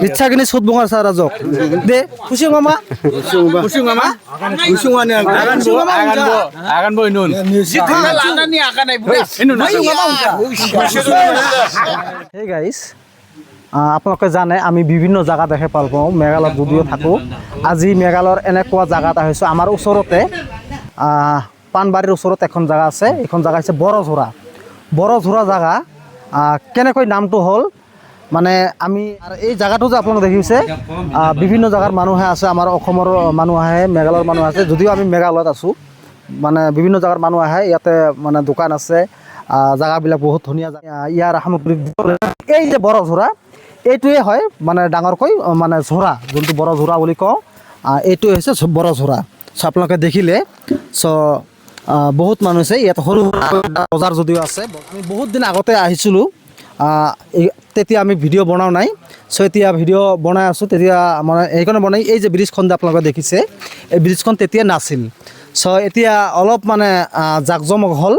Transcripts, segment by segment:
ইচ্ছা কিনি সুদ বঙার সারা জক দে খুশি মামা খুশি মামা খুশি মানে আগান বই নুন হে গাইস আপোনালোকে জানে আমি বিভিন্ন জায়গা দেখে ভাল পাওঁ মেঘালয়ত যদিও থাকোঁ আজি মেঘালয়ৰ এনেকুৱা জায়গাত আহিছোঁ আমাৰ ওচৰতে পাণবাৰীৰ ওচৰত এখন জায়গা আছে এইখন জায়গা হৈছে বৰঝোৰা জায়গা কেনেকৈ নামটো হ'ল মানে আমি এই জায়গাটো যে আপোনালোকে দেখিছে বিভিন্ন জায়গাৰ মানুহে আছে আমাৰ অসমৰ মানুহ আহে মেঘালয়ৰ মানুহ আছে যদিও আমি মেঘালয়ত আছোঁ মানে বিভিন্ন জায়গাৰ মানুহ আহে ইয়াতে মানে দোকান আছে জায়গাবিলাক বহুত ধুনীয়া ইয়াৰ সামগ্ৰী এই যে বৰঝোৰা এইটোৱে হয় মানে ডাঙৰকৈ মানে ঝোৰা যোনটো বৰঝোৰা বুলি কওঁ এইটোৱে হৈছে বৰঝোৰা চ' আপোনালোকে দেখিলে চ' বহুত মানুহ আছে ইয়াত সৰু বজাৰ যদিও আছে আমি বহুত দিন আগতে আহিছিলোঁ তেতিয়া আমি ভিডিঅ' বনাও নাই চ' এতিয়া ভিডিঅ' বনাই আছোঁ তেতিয়া মানে এইকাৰণে বনাই এই যে ব্ৰিজখন আপোনালোকে দেখিছে এই ব্ৰিজখন তেতিয়া নাছিল চ' এতিয়া অলপ মানে জাকজমক হ'ল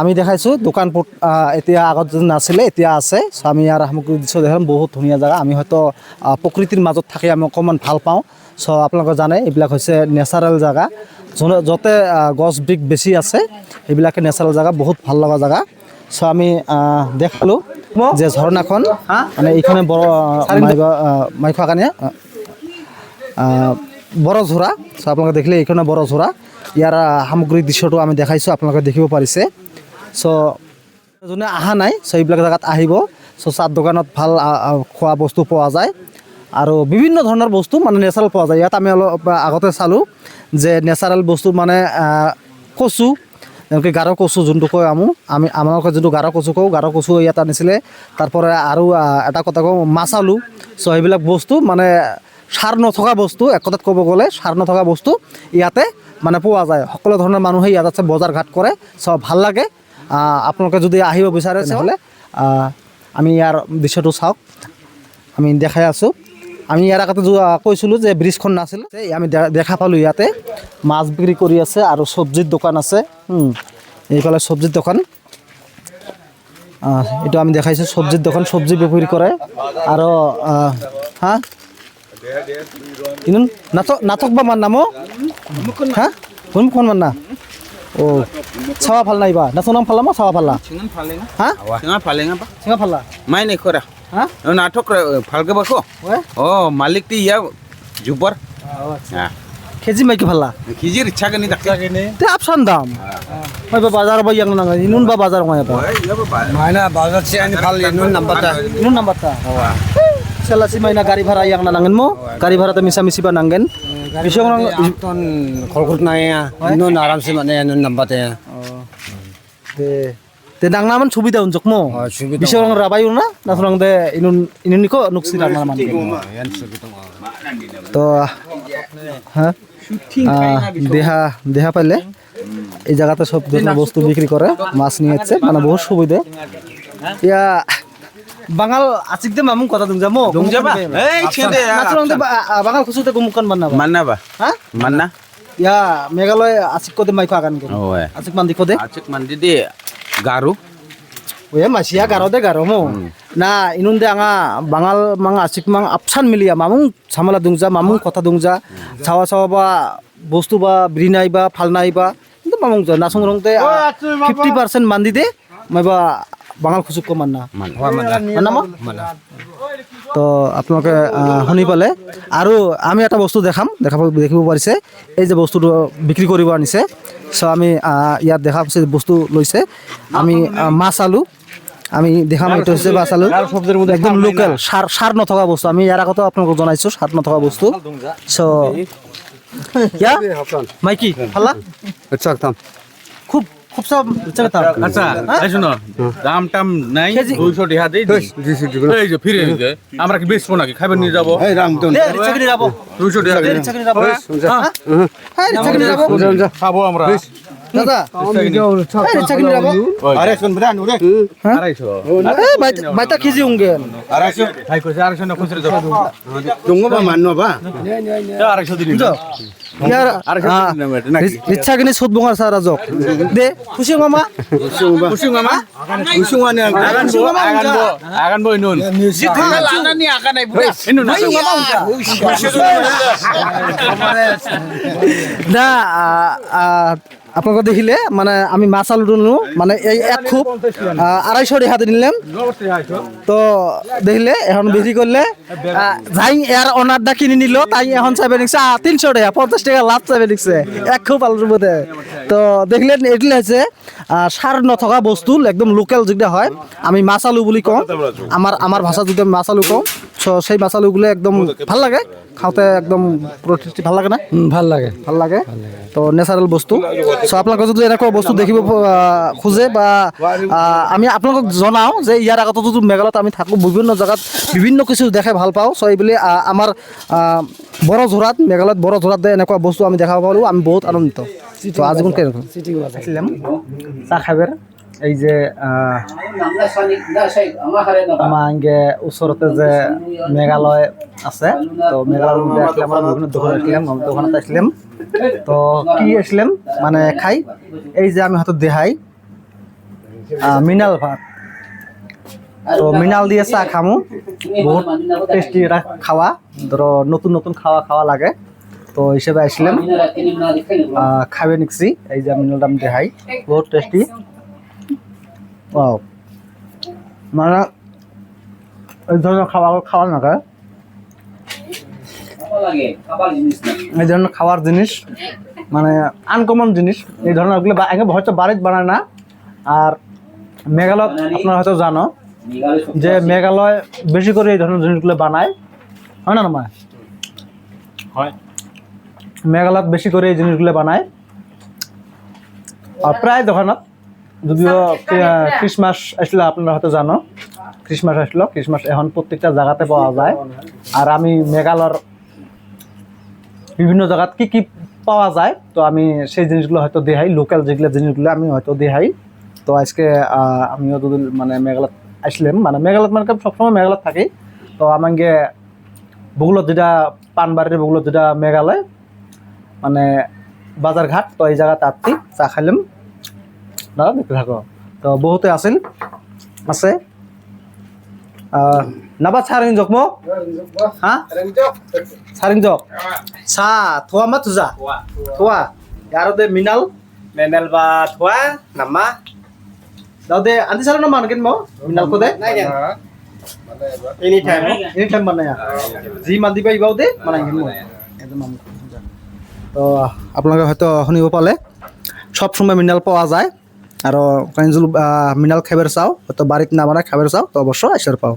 আমি দেখাইছোঁ দোকানবোৰ এতিয়া আগত যদি নাছিলে এতিয়া আছে চ' আমি ইয়াৰ সামগ্ৰী দৃশ্য দেখাম বহুত ধুনীয়া জেগা আমি হয়তো প্ৰকৃতিৰ মাজত থাকি আমি অকণমান ভাল পাওঁ চ' আপোনালোকে জানে এইবিলাক হৈছে নেচাৰেল জেগা য'তে গছ বৃক্ষ বেছি আছে সেইবিলাকে নেচাৰেল জেগা বহুত ভাল লগা জেগা চ' আমি দেখালোঁ যে ঝৰ্ণাখন মানে এইখনে মাইখোৱা কাৰণে বৰঝোৰা চ' আপোনালোকে দেখিলে এইখনে বৰঝোৰা ইয়াৰ সামগ্ৰিক দৃশ্যটো আমি দেখাইছোঁ আপোনালোকে দেখিব পাৰিছে চ' যোনে অহা নাই চ' এইবিলাক জেগাত আহিব চ' চাহ দোকানত ভাল খোৱা বস্তু পোৱা যায় আৰু বিভিন্ন ধৰণৰ বস্তু মানে নেচাৰেল পোৱা যায় ইয়াত আমি অলপ আগতে চালোঁ যে নেচাৰেল বস্তু মানে কচু যেনেকৈ গাৰো কচু যোনটো কয় আমি আমালোকে যোনটো গাৰো কচু কওঁ গাৰো কচু ইয়াত আনিছিলে তাৰপৰা আৰু এটা কথা কওঁ মাছ আলু চ' সেইবিলাক বস্তু মানে সাৰ নথকা বস্তু এক কথাত ক'ব গ'লে সাৰ নথকা বস্তু ইয়াতে মানে পোৱা যায় সকলো ধৰণৰ মানুহে ইয়াত আছে বজাৰ ঘাট কৰে চ' ভাল লাগে আপোনালোকে যদি আহিব বিচাৰে তেনেহ'লে আমি ইয়াৰ দৃশ্যটো চাওক আমি দেখাই আছোঁ আমি ইয়াৰ আগতে কৈছিলোঁ যে ব্ৰিজখন নাছিল আমি দেখা পালোঁ ইয়াতে মাছ বিক্ৰী কৰি আছে আৰু চব্জিৰ দোকান আছে এইফালে চব্জিৰ দোকান এইটো আমি দেখাইছোঁ চব্জিৰ দোকান চব্জি বিক্ৰী কৰে আৰু হা ইনুন নাটক বা মান নাম হা কোন মান না ও চাওয়া ভাল নাইবা নাচো নাম ফালা চাওয়া ফালা হা সিঙা ফালা মাই নাই করা হ্যাঁ নাটক ভালকে বাকো ও মালিক টি ইয়া জুবার কেজি মাইকে ফালা কিজির ইচ্ছা কেনি তাকে তে আপসান দাম মাই বা বাজার বা ইয়াং নাঙা ইনুন বা বাজার মাই বা মাইনা বাজার সে আনি ভাল ইনুন নাম্বারটা selasi maina gari bhara yang nanangen mo gari bhara ta misi ba nangen bisong nang ton kholkhut na ya nun aram se mane nun nambate te nang naman subida unjuk mo bisong nang rabayu na nasurang de inun niko nuksi nang naman to ha দেহা পাইলে এই জায়গাতে সব ধরনের বস্তু বিক্রি করে মাছ নিয়ে যাচ্ছে মানে বহুত সুবিধা ইয়া বাঙাল আছিক দে মামুং কথা দুং যামো দুং যাবা এই ছেদে নাচরং দে বাঙাল খুশুতে গুমুকান মান্নাবা হ্যাঁ মান্না ইয়া মেঘালয় আছিক কদে মাইকো আগান কে আছিক মান্দি কদে আছিক মান্দি দে গারু ওয়ে মাসিয়া গারো দে গারো মো না ইনুন দে আঙা বাঙাল মাং আছিক মাং আপসান মিলিয়া মামুং সামালা দুং যা মামুং কথা দুং যা ছাওয়া বা বস্তু বা ব্রিনাই বা ফালনাই বা কিন্তু মামুং যা নাসং রং দে 50% মান্দি দে মাইবা বাঙাল খুচুক মান্না তো আপোনালোকে শুনি পালে আৰু আমি এটা বস্তু দেখিব পাৰিছে এই যে বস্তুটো বিক্ৰী কৰিব আনিছে চ' আমি ইয়াত দেখা পাইছে বস্তু লৈছে আমি মাছ আলু আমি দেখাম এইটো হৈছে মাছ আলু একদম লোকেল সাৰ নথকা বস্তু আমি ইয়াৰ আগতে আপোনালোকক জনাইছোঁ সাৰ নথকা বস্তু চ' ইয়া মাইকি ফালা খুব খুব সব চলতা আচ্ছা এই শুনো দাম টাম নাই 200 টাকা দেই এই যে ফিরে যে আমরা কি বেচবো নাকি খাইবে নিয়ে যাব এই দাম তো দে রিচাকে নিয়ে যাব 200 টাকা রিচাকে নিয়ে যাব হ্যাঁ রিচাকে নিয়ে যাব খাবো আমরা দাদা এই চাকরি রাখো আরে শুন বড় নুরে 250 এই বাইতা খিজি উঙ্গে 250 ভাই কইছে 250 না খুচরা দাও তুমি বা মানো বা 250 দিন ইয়ার 250 দিন না ইচ্ছা কিনে সুদ বঙ্গার সারা জক দে খুশি মামা খুশি মামা উসুমানে আগান বই নুন ইনু না না আপনাকে দেখিলে মানে আমি মাছ আলু নিলো মানে এই এক খুব 250 হাতে নিলাম তো দেখিলে এখন বিক্রি করলে যাই এর অনারটা কিনে নিল তাই এখন চাইবে নিচ্ছে 300 টাকা 50 টাকা লাভ চাইবে নিচ্ছে এক খুব আলুর মধ্যে তো দেখলেন এগুলো হচ্ছে সার নথকা বস্তু একদম লোকাল যেটা হয় আমি মাছ আলু বুলি কওঁ আমার ভাষা যদি আমি মাছ আলু কওঁ সেই মাছ আলুগুলো একদম ভাল লাগে খাওঁতে একদম টেষ্টি ভাল লাগে না ভাল লাগে তো ন্যাচারাল বস্তু সো আপোনালোকে যদি এনেকুৱা বস্তু দেখিব খোজে বা আমি আপোনালোকক জনাওঁ যে ইয়াৰ আগতে যদি মেঘালয়ত আমি থাকোঁ বিভিন্ন জেগাত বিভিন্ন কিছু দেখাই ভাল পাওঁ চ' এইবুলি আমাৰ বড়োঝোৰাত মেঘালয়ত বড়োঝোৰাত এনেকুৱা বস্তু আমি দেখা পালোঁ আমি বহুত আনন্দিত তো আজি কোন ছিলাম চাহ খাইবের এই যে আমার ওচৰতে যে মেঘালয় আছে তো মেঘালয় আসলে আমরা বিভিন্ন দোকান আসলাম দোকানত আসলাম তো কি আসলাম মানে খাই এই যে আমি হয়তো দেখাই মিনাল ভাত তো মিনাল দিয়ে চাহ খামো বহুত টেস্টি এটা খাওয়া ধরো নতুন নতুন খাওয়া লাগে তো হিসেবে আসলাম খাবে নিচ্ছি এই যে মিনালটা আমি দেখাই বহুত টেস্টি ওয়াও মানে এই ধরনের খাওয়া নাকি এই ধরনের খাওয়ার জিনিস মানে আনকমন জিনিস এই ধরনের হয়তো বাড়িতে বানায় না আর মেঘালয় আপনারা হয়তো জানো যে মেঘালয় বেশি করে এই ধরনের জিনিসগুলো বানায় হয় না নয় হয় মেঘালয়ত বেশি করে এই জিনিসগুলো বানায় আর প্রায় দোকানত যদিও ক্রিসমাস আসলে আপনারা হয়তো জানো ক্রিসমাস এখন প্রত্যেকটা জায়গাতে পাওয়া যায় আর আমি মেঘালয়ের বিভিন্ন জায়গাত কি পাওয়া যায় তো আমি সেই জিনিসগুলো হয়তো দেখাই লোকাল যেগুলো জিনিসগুলো আমি হয়তো দেখাই তো আজকে আমিও যদি মানে মেঘালয়ত আসলাম মানে মেঘালয়ত মানে সবসময় মেঘালয়ত থাকি তো আমাকে বগুলত যেটা পানবাড়ির বগুলত যেটা মেঘালয় মানে বাজারঘাট তো এই জায়গাতে আসছি চা খাইলাম দাদা দেখতে থাকো তো বহুতে আছে নাবা সারিং জক মো হ্যাঁ সারিং জক সা থোয়া মা তুজা থোয়া यारो दे मिनाल ba thua nama दाउ दे आंटी सारो ना मानकिन मो मिनाल को दे anytime एनी टाइम बनाया जी मानदी बाई बाउ दे मानांगिन मो एकदम তো আপোনালোকে হয়তো শুনিব পালে সব সময় মিনাল পাওয়া যায় আর মিনাল খাইবার চাও হয়তো বাড়িতে না বানায় খাইবার চাও তো অবশ্যই আইসার পাও